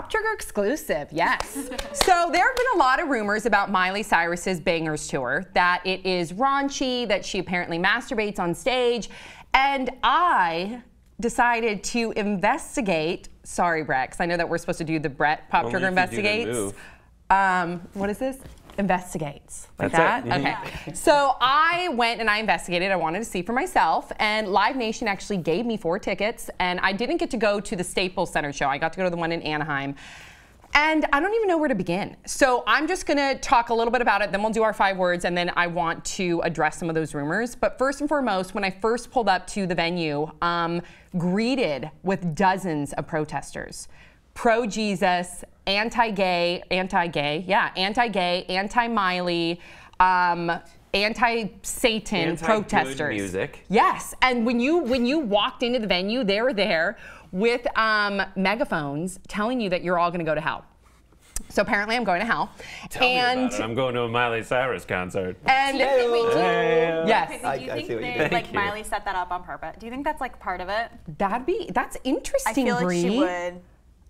Pop Trigger exclusive, yes. So there have been a lot of rumors about Miley Cyrus's Bangerz tour, that it is raunchy, that she apparently masturbates on stage, and I decided to investigate. Sorry, Brett, because I know that we're supposed to do the Brett Pop Trigger Investigates. What is this? Investigates. Like That's that? it. Okay. So I went and I investigated. I wanted to see for myself. And Live Nation actually gave me 4 tickets. And I didn't get to go to the Staples Center show. I got to go to the one in Anaheim. And I don't even know where to begin. So I'm just going to talk a little bit about it. Then we'll do our 5 words. And then I want to address some of those rumors. But first and foremost, when I first pulled up to the venue, greeted with dozens of protesters. Pro-Jesus, anti-gay, anti-Miley, anti-Satan protesters. Music. Yes, and when you walked into the venue, they were there with megaphones telling you that you're all going to go to hell. So apparently I'm going to hell. Tell me about it. I'm going to a Miley Cyrus concert. And yes. Do you think they, like, Miley set that up on purpose? Do you think that's like part of it? That's interesting, I feel like Bree. she would.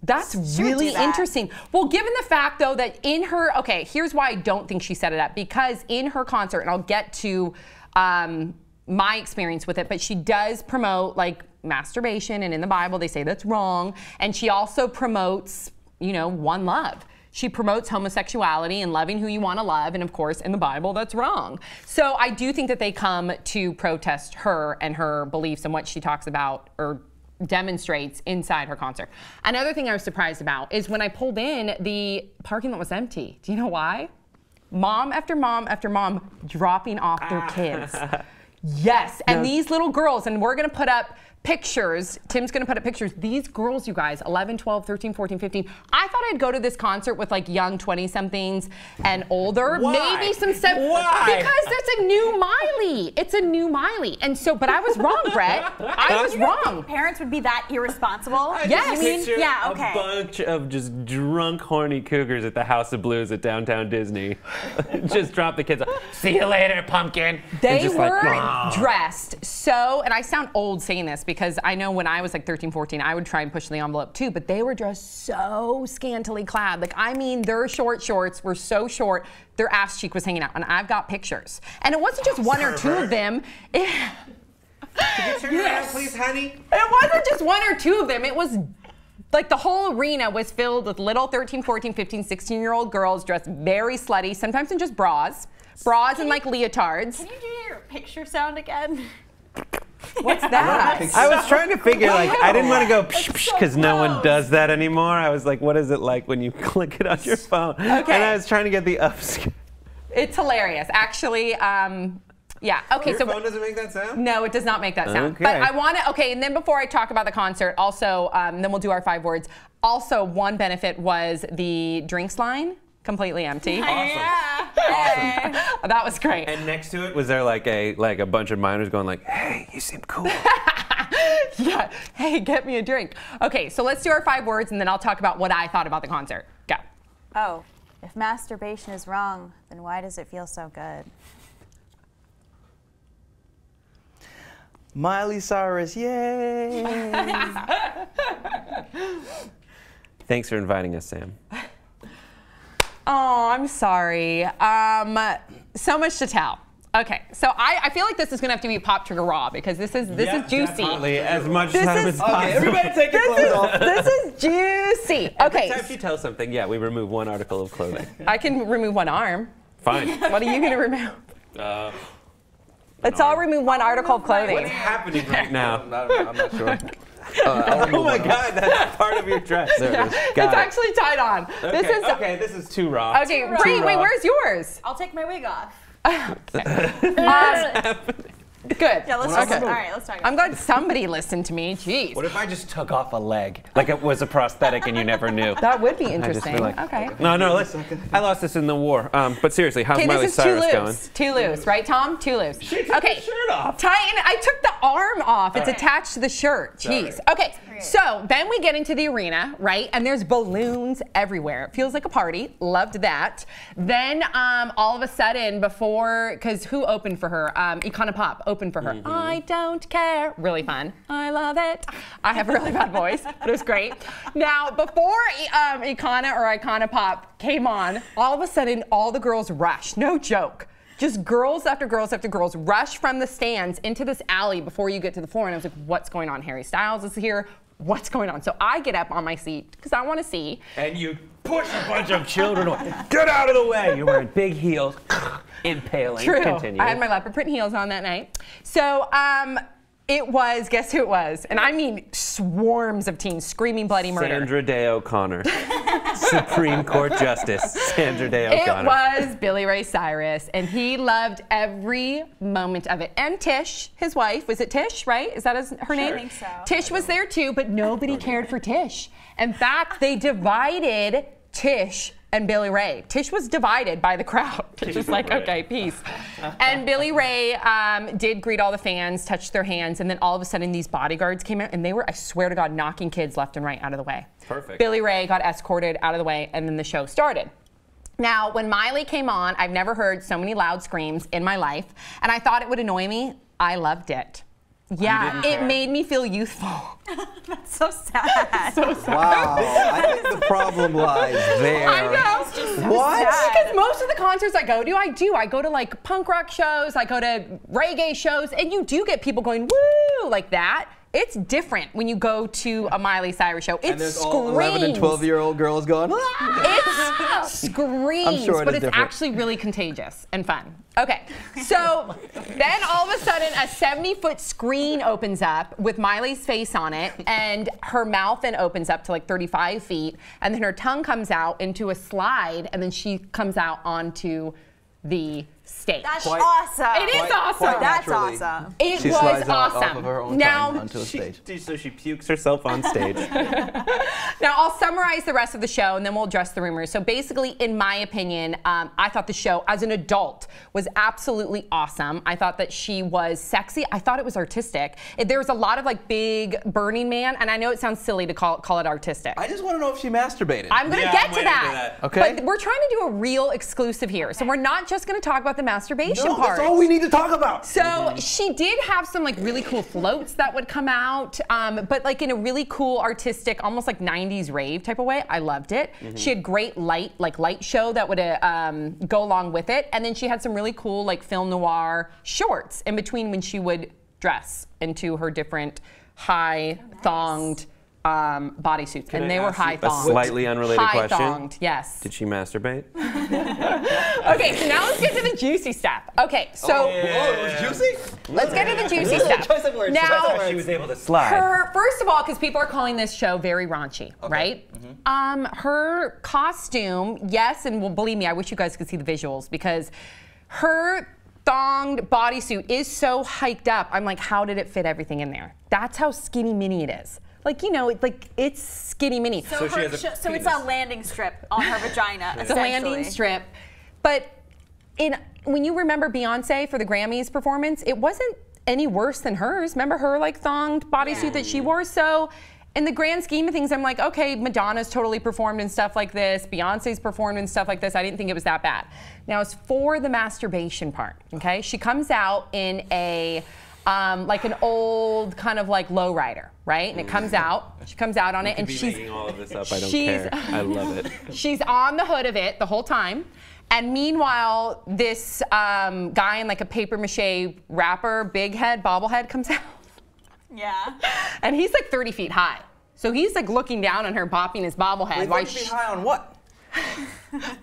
That's really interesting. Well, given the fact, though, that in her, okay, here's why I don't think she set it up. Because in her concert, and I'll get to my experience with it, but she does promote, like, masturbation, and in the Bible, they say that's wrong. And she also promotes, you know, one love. She promotes homosexuality and loving who you want to love, and of course, in the Bible, that's wrong. So I do think that they come to protest her and her beliefs and what she talks about, or demonstrates inside her concert. Another thing I was surprised about is when I pulled in, the parking lot was empty. Do you know why? Mom after mom after mom dropping off their kids. Yes, and these little girls, and we're gonna put up pictures. Tim's gonna put up pictures. These girls, you guys, 11, 12, 13, 14, 15. I thought I'd go to this concert with like young 20-somethings and older. Why? Maybe some stuff. Why? Because that's a new Miley. It's a new Miley. And so, but I was wrong, Brett. I was wrong. Parents would be that irresponsible? Yes. Picture Yeah, okay. a bunch of just drunk, horny cougars at the House of Blues at downtown Disney. Just drop the kids off. See you later, pumpkin. They were dressed so, and I sound old saying this because I know when I was like 13, 14, I would try and push the envelope too, but they were dressed so scantily clad. Like, I mean, their short shorts were so short, their ass cheek was hanging out, and I've got pictures. And it wasn't just 1 or 2 of them. Could you turn around, please, honey? It wasn't just 1 or 2 of them. It was like the whole arena was filled with little 13, 14, 15, 16-year-old girls dressed very slutty, sometimes in just bras and like leotards. Can you do your picture sound again? What's that? I was trying to figure, like, I didn't want to go psh psh because no one does that anymore. I was like, what is it like when you click it on your phone? Okay. And I was trying to get the ups. It's hilarious, actually. Yeah. Okay. Your phone doesn't make that sound? No, it does not make that sound. Okay. But I want to. Okay, and then before I talk about the concert, also, then we'll do our 5 words. Also, one benefit was the drinks line completely empty. Awesome. Yeah. Awesome. That was great. And next to it, was there like a bunch of minors going like, hey, you seem cool. Yeah. Hey, get me a drink. Okay, so let's do our 5 words, and then I'll talk about what I thought about the concert. Go. Oh, if masturbation is wrong, then why does it feel so good? Miley Cyrus, yay! Thanks for inviting us, Sam. Oh, I'm sorry. So much to tell. Okay, so I feel like this is gonna have to be Pop Trigger Raw because this is juicy. Definitely, as much This time is- as possible. Okay, everybody take your clothes off. This is juicy. Every Okay, time she tells something, yeah, we remove 1 article of clothing. I can remove 1 arm. Fine. What are you gonna remove? Let's all remove 1 article of clothing. What's happening right now? I'm not sure. Oh my God, that's part of your dress. There it is. It's Got it. actually tied on. Okay, This is okay, this is too raw. okay. Too Bree, wait, raw. where's yours? I'll take my wig off. Good. Yeah, let's Okay. all right, let's talk about I'm glad somebody listened to me. Jeez. What if I just took off a leg? Like it was a prosthetic and you never knew. That would be I just interesting. feel like, Okay. No, listen. I lost this in the war. But seriously, how's Okay, Miley this is Cyrus too going? loose. Too loose, right, Tom? Too loose. She took Okay. her shirt off. Tighten. I took the arm off. It's attached to the shirt. Jeez. Okay. So then we get into the arena, right? And there's balloons everywhere. It feels like a party. Loved that. Then all of a sudden, because who opened for her? Icona Pop opened for her. I don't care. Really fun. I love it. I have a really bad voice, but it was great. Now, before Icona Pop came on, all of a sudden, all the girls rushed. No joke. Just girls after girls after girls rush from the stands into this alley before you get to the floor. And I was like, what's going on? Harry Styles is here. What's going on? So I get up on my seat because I want to see. And you push a bunch of children away. Get out of the way. You're wearing big heels. Impaling. True. Continue. I had my leopard print heels on that night. So it was, guess who it was? And I mean swarms of teens screaming bloody murder. Sandra Day O'Connor. Supreme Court Justice Sandra Day O'Connor. It was Billy Ray Cyrus, and he loved every moment of it. And Tish, his wife, was it Tish, right? Is that her name? I think so. Tish was there too, but nobody cared for Tish. In fact, they divided Tish and Billy Ray. Tish was divided by the crowd. Tish was like, okay, peace. And Billy Ray did greet all the fans, touched their hands, and then all of a sudden these bodyguards came out, and they were, I swear to God, knocking kids left and right out of the way. Perfect. Billy Ray got escorted out of the way, and then the show started. Now, when Miley came on, I've never heard so many loud screams in my life, and I thought it would annoy me. I loved it. Yeah, it made me feel youthful. That's so sad. So sad. Wow, I think the problem lies there. I know. What? Because most of the concerts I go to, I go to like punk rock shows, I go to reggae shows, and you do get people going, woo, like that. It's different when you go to a Miley Cyrus show. It And there's screams. all 11 and 12-year-old girls going, ah! It screams, I'm sure it but is it's different. actually really contagious and fun. Okay, so then all of a sudden a 70-foot screen opens up with Miley's face on it, and her mouth then opens up to like 35 feet, and then her tongue comes out into a slide, and then she comes out onto the stage. That's awesome. It is awesome. That's naturally. awesome. It She was slides awesome. off of her own now, tongue onto the stage. So she pukes herself on stage. Now, I'll summarize the rest of the show, and then we'll address the rumors. So basically, in my opinion, I thought the show, as an adult, was absolutely awesome. I thought that she was sexy. I thought it was artistic. There was a lot of like big Burning Man, and I know it sounds silly to call it artistic. I just want to know if she masturbated. I'm going to Yeah, get I'm to waiting that. for that. Okay. But we're trying to do a real exclusive here. So we're not just going to talk about the masturbation no, part. that's all we need to talk about. So she did have some like really cool floats that would come out, but like in a really cool artistic, almost like 90s rave type of way. I loved it. She had great light show that would go along with it. And then she had some really cool like film noir shorts in between when she would dress into her different high thonged bodysuits. And they were high A thonged. slightly unrelated High question. thonged, yes. Did she masturbate? Okay, so now let's get to the juicy stuff. Okay, so it was juicy? let's get to the juicy stuff. Choice of words. Now, She was able to slide. first of all, because people are calling this show very raunchy, right? Her costume, yes, and well, believe me, I wish you guys could see the visuals because her thonged bodysuit is so hiked up. I'm like, how did it fit everything in there? That's how skinny mini it is. Like, you know, it's skinny mini. So, she has a so it's a landing strip on her vagina. It's a landing strip. But when you remember Beyonce for the Grammys performance, it wasn't any worse than hers. Remember her like thonged bodysuit that she wore? So in the grand scheme of things, I'm like, okay, Madonna's totally performed in stuff like this. Beyonce's performed in stuff like this. I didn't think it was that bad. Now, as for the masturbation part, okay? She comes out in a, like an old kind of like lowrider, right? And it comes out, she comes out on it, and she's making all of this up. I don't she's- care. I love it. she's on the hood of it the whole time. And meanwhile, this guy in like a paper mache wrapper, big head, bobblehead comes out. Yeah. And he's like 30 feet high. So he's like looking down on her, bopping his bobblehead. Wait, while 30 feet high on what?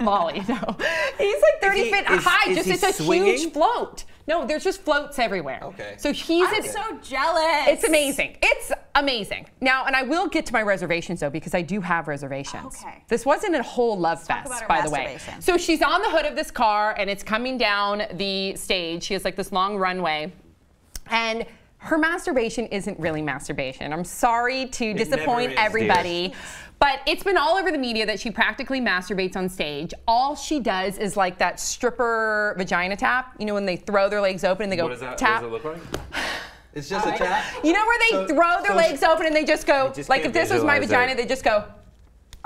Molly, no. He's like 30 feet high, is just he it's a swinging? huge float. No, there's just floats everywhere. Okay. So he's I'm so jealous. It's amazing. It's amazing. Now, and I will get to my reservations though, because I do have reservations. Okay. This wasn't a whole love talk fest, about her by the way. masturbation. So she's on the hood of this car and it's coming down the stage. She has like this long runway. And her masturbation isn't really masturbation. I'm sorry to disappoint never is, everybody. But it's been all over the media that she practically masturbates on stage. All she does is like that stripper vagina tap. You know, when they throw their legs open and they go What tap. does it look like? It's just a tap. You know where they throw their legs open and they just go, just like if can't this was my visualize vagina, it. they just go.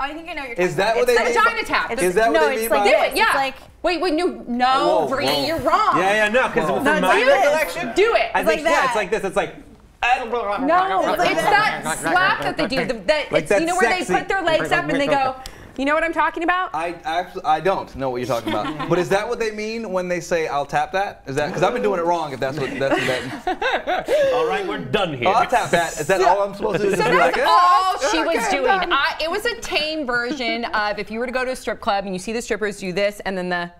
I think I know what you're talking Is that about. what they It's mean? the vagina tap. Is that what no, they it's mean like by this. Yeah. It's like Wait, no, Whoa, Bree, whoa. you're wrong. Yeah, no, because from No, my do it. recollection, Do it. I think, like yeah, that. it's like this. It's like. No, it's that slap that they do. Like You know where sexy. they put their legs up and they go, you know what I'm talking about? I don't know what you're talking about. But is that what they mean when they say I'll tap that? Is that because I've been doing it wrong? If that's what that. All right, we're done here. Oh, I'll tap that. Is that all I'm supposed to do? So Just be that's like, all she okay, was I'm doing. done. It was a tame version of if you were to go to a strip club and you see the strippers do this and then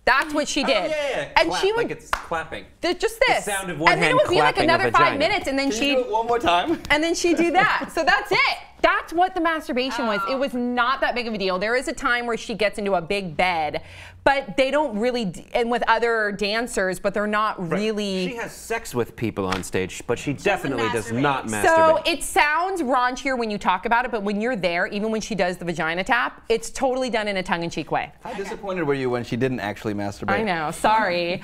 that's what she did. Oh, yeah. And Clap, she would like it's clapping. just this. The sound of one and then hand it would be like clapping a another 5 vagina. minutes and then Can you she'd do it one more time? and then she'd do that. So that's it. That's what the masturbation was. It was not that big of a deal. There is a time where she gets into a big bed, but they don't really, and with other dancers, but they're not really. She has sex with people on stage, but she definitely does not masturbate. So it sounds raunchier when you talk about it, but when you're there, even when she does the vagina tap, it's totally done in a tongue-in-cheek way. How disappointed were you when she didn't actually masturbate? I know, sorry.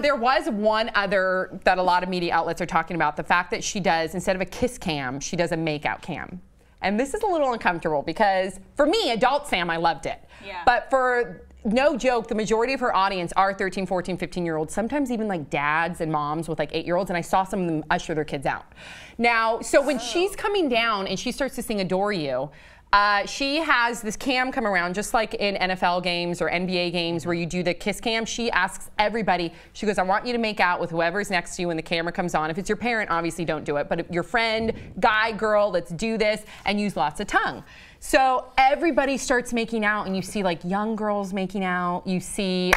There was one other that a lot of media outlets are talking about, the fact that she does, instead of a kiss cam, she does a makeout cam. And this is a little uncomfortable because for me, adult Sam, I loved it. Yeah. But for no joke, the majority of her audience are 13, 14, 15-year-olds, sometimes even like dads and moms with like 8-year-olds, and I saw some of them usher their kids out. Now, so when she's coming down and she starts to sing Adore You, she has this cam come around, just like in NFL games or NBA games where you do the kiss cam. She asks everybody, she goes, I want you to make out with whoever's next to you when the camera comes on. If it's your parent, obviously don't do it, but if your friend, guy, girl, let's do this, and use lots of tongue. So everybody starts making out, and you see like young girls making out, you see,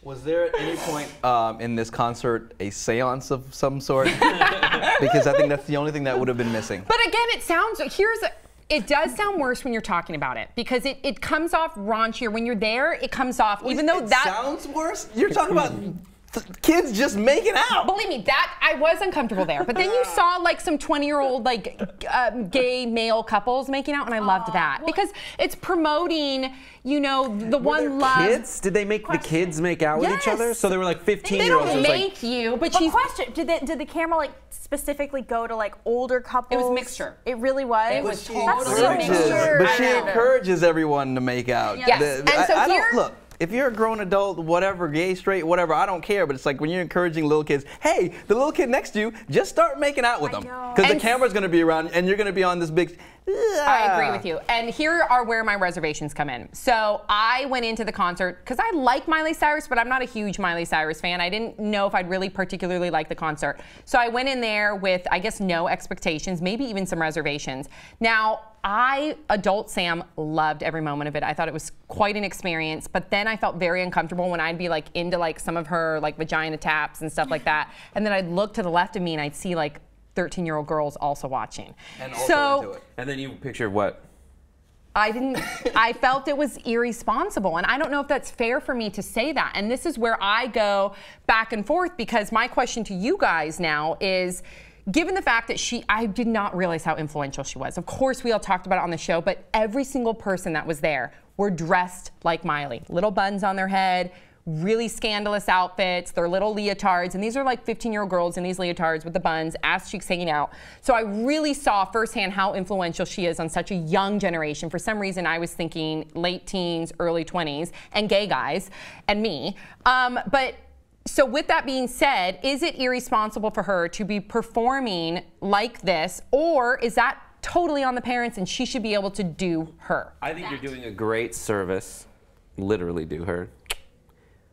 Was there at any point in this concert a seance of some sort? Because I think that's the only thing that would have been missing. But again, it does sound worse when you're talking about it because it comes off raunchier. When you're there, it comes off, even though that sounds worse. You're talking about kids just making out. Believe me, that I was uncomfortable there. But then you saw like some 20-year-old like gay male couples making out, and I loved that because it's promoting, you know, the one love. Kids? Did they make the kids make out with each other? Yes. So they were like 15-year-olds. They don't like, make you, but But she's. question, did the camera like specifically go to like older couples? It was mixture. It really was? It was She totally That's so encourages, weird. but she I know. encourages everyone to make out. Yes. And so I here- don't look. If you're a grown adult, whatever, gay, straight, whatever, I don't care. But it's like when you're encouraging little kids, hey, the little kid next to you, just start making out with them. know. Because the And camera's going to be around, and you're going to be on this big. I agree with you. And here are where my reservations come in. So I went into the concert because I like Miley Cyrus, but I'm not a huge Miley Cyrus fan. I didn't know if I'd really particularly like the concert. So I went in there with, I guess, no expectations, maybe even some reservations. Now, adult Sam, loved every moment of it. I thought it was quite an experience, but then I felt very uncomfortable when I'd be like into like some of her like vagina taps and stuff like that. And then I'd look to the left of me and I'd see like 13-year-old girls also watching. And also into it. and then you picture what? I felt it was irresponsible, and I don't know if that's fair for me to say that. And this is where I go back and forth because my question to you guys now is, given the fact that I did not realize how influential she was. Of course, we all talked about it on the show, but every single person that was there were dressed like Miley. Little buns on their head, really scandalous outfits, their little leotards, and these are like 15-year-old girls in these leotards with the buns, ass cheeks hanging out. So I really saw firsthand how influential she is on such a young generation. For some reason, I was thinking late teens, early 20s, and gay guys, and me. So with that being said, is it irresponsible for her to be performing like this, or is that totally on the parents and she should be able to do her? I think you're doing a great service, literally do her,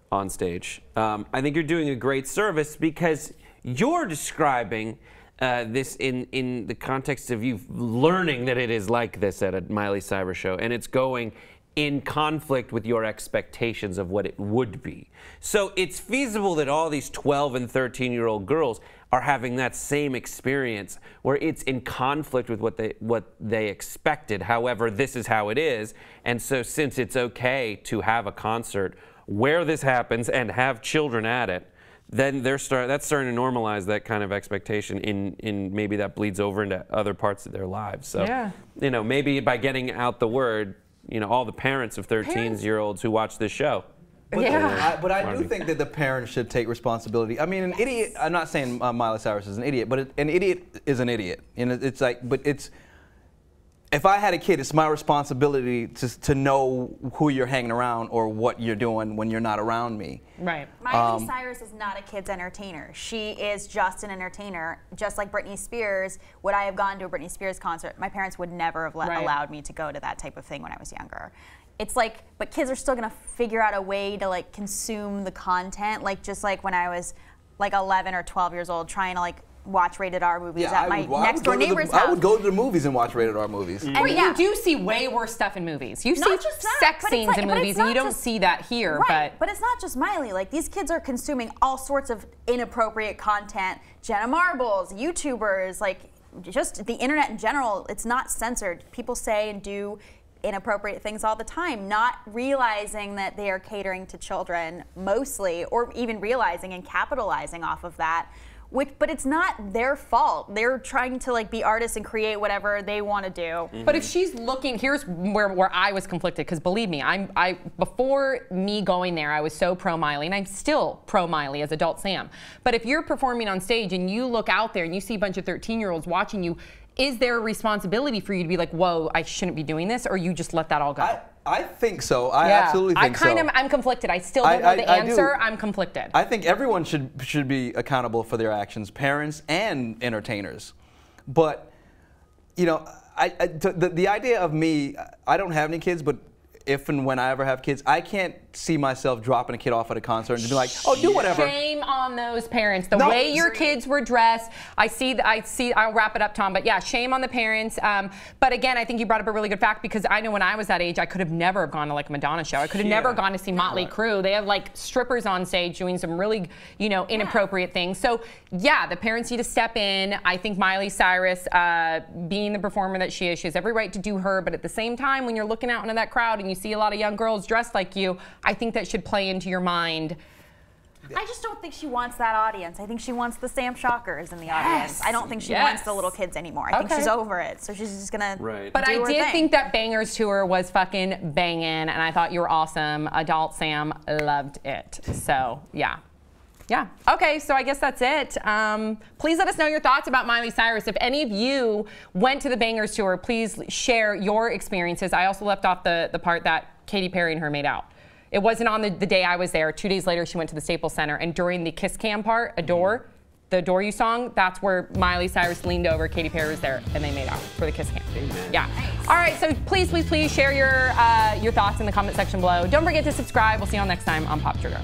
on stage. I think you're doing a great service because you're describing this in the context of you learning that it is like this at a Miley Cyrus show, and it's going in conflict with your expectations of what it would be. So it's feasible that all these 12 and 13-year-old girls are having that same experience where it's in conflict with what they expected. However, this is how it is. And so since it's okay to have a concert where this happens and have children at it, then that's starting to normalize that kind of expectation in maybe that bleeds over into other parts of their lives. So, Yeah. you know, maybe by getting out the word, you know, all the parents of 13-year-olds who watch this show, But, Yeah. I do think that the parents should take responsibility. I mean, an idiot. I'm not saying Miley Cyrus is an idiot, but an idiot is an idiot. And it's like, but it's. If I had a kid, it's my responsibility to know who you're hanging around or what you're doing when you're not around me. Right. Miley Cyrus is not a kid's entertainer. She is just an entertainer. Just like Britney Spears, would I have gone to a Britney Spears concert? My parents would never have allowed me to go to that type of thing when I was younger. It's like, but kids are still gonna figure out a way to like consume the content. Like just like when I was like 11 or 12 years old, trying to like watch rated R movies at my next door neighbor's house. I would go to the movies and watch rated R movies. And you do see way worse stuff in movies. You see sex scenes in movies, and you don't see that here. Right, but it's not just Miley. Like these kids are consuming all sorts of inappropriate content. Jenna Marbles, YouTubers, like just the internet in general. It's not censored. People say and do inappropriate things all the time, not realizing that they are catering to children mostly, or even realizing and capitalizing off of that. But it's not their fault. They're trying to like be artists and create whatever they want to do. But if she's looking, here's where I was conflicted, because believe me, before me going there, I was so pro Miley, and I'm still pro Miley as adult Sam. But if you're performing on stage and you look out there and you see a bunch of 13-year-olds watching you, is there a responsibility for you to be like, whoa, I shouldn't be doing this, or you just let that all go? I think so. I absolutely think so. I'm conflicted. I still don't know the answer. I'm conflicted. I think everyone should be accountable for their actions, parents and entertainers. But, you know, the idea of me, I don't have any kids, but if and when I ever have kids, I can't see myself dropping a kid off at a concert and just be like, oh, do whatever. Shame on those parents. The way your kids were dressed, I'll wrap it up, Tom, but yeah, shame on the parents. But again, I think you brought up a really good fact, because I know when I was that age, I could have never gone to like a Madonna show. I could have never gone to see Motley Crue. They have like strippers on stage doing some really, you know, inappropriate things. So yeah, the parents need to step in. I think Miley Cyrus, being the performer that she has every right to do her, but at the same time, when you're looking out into that crowd and you see a lot of young girls dressed like you, I think that should play into your mind. I just don't think she wants that audience. I think she wants the Sam Schachers in the audience. I don't think she wants the little kids anymore. I think she's over it. So she's just gonna But I did think that Bangerz tour was fucking banging, and I thought you were awesome. Adult Sam loved it. So yeah. Yeah. Okay, so I guess that's it. Please let us know your thoughts about Miley Cyrus. If any of you went to the Bangerz tour, please share your experiences. I also left off the part that Katy Perry and her made out. It wasn't on the day I was there. 2 days later, she went to the Staples Center, and during the Kiss Cam part, Adore, the Adore You song, that's where Miley Cyrus leaned over, Katy Perry was there, and they made out for the Kiss Cam. Amen. Yeah. All right, so please share your thoughts in the comment section below. Don't forget to subscribe. We'll see you all next time on Pop Trigger.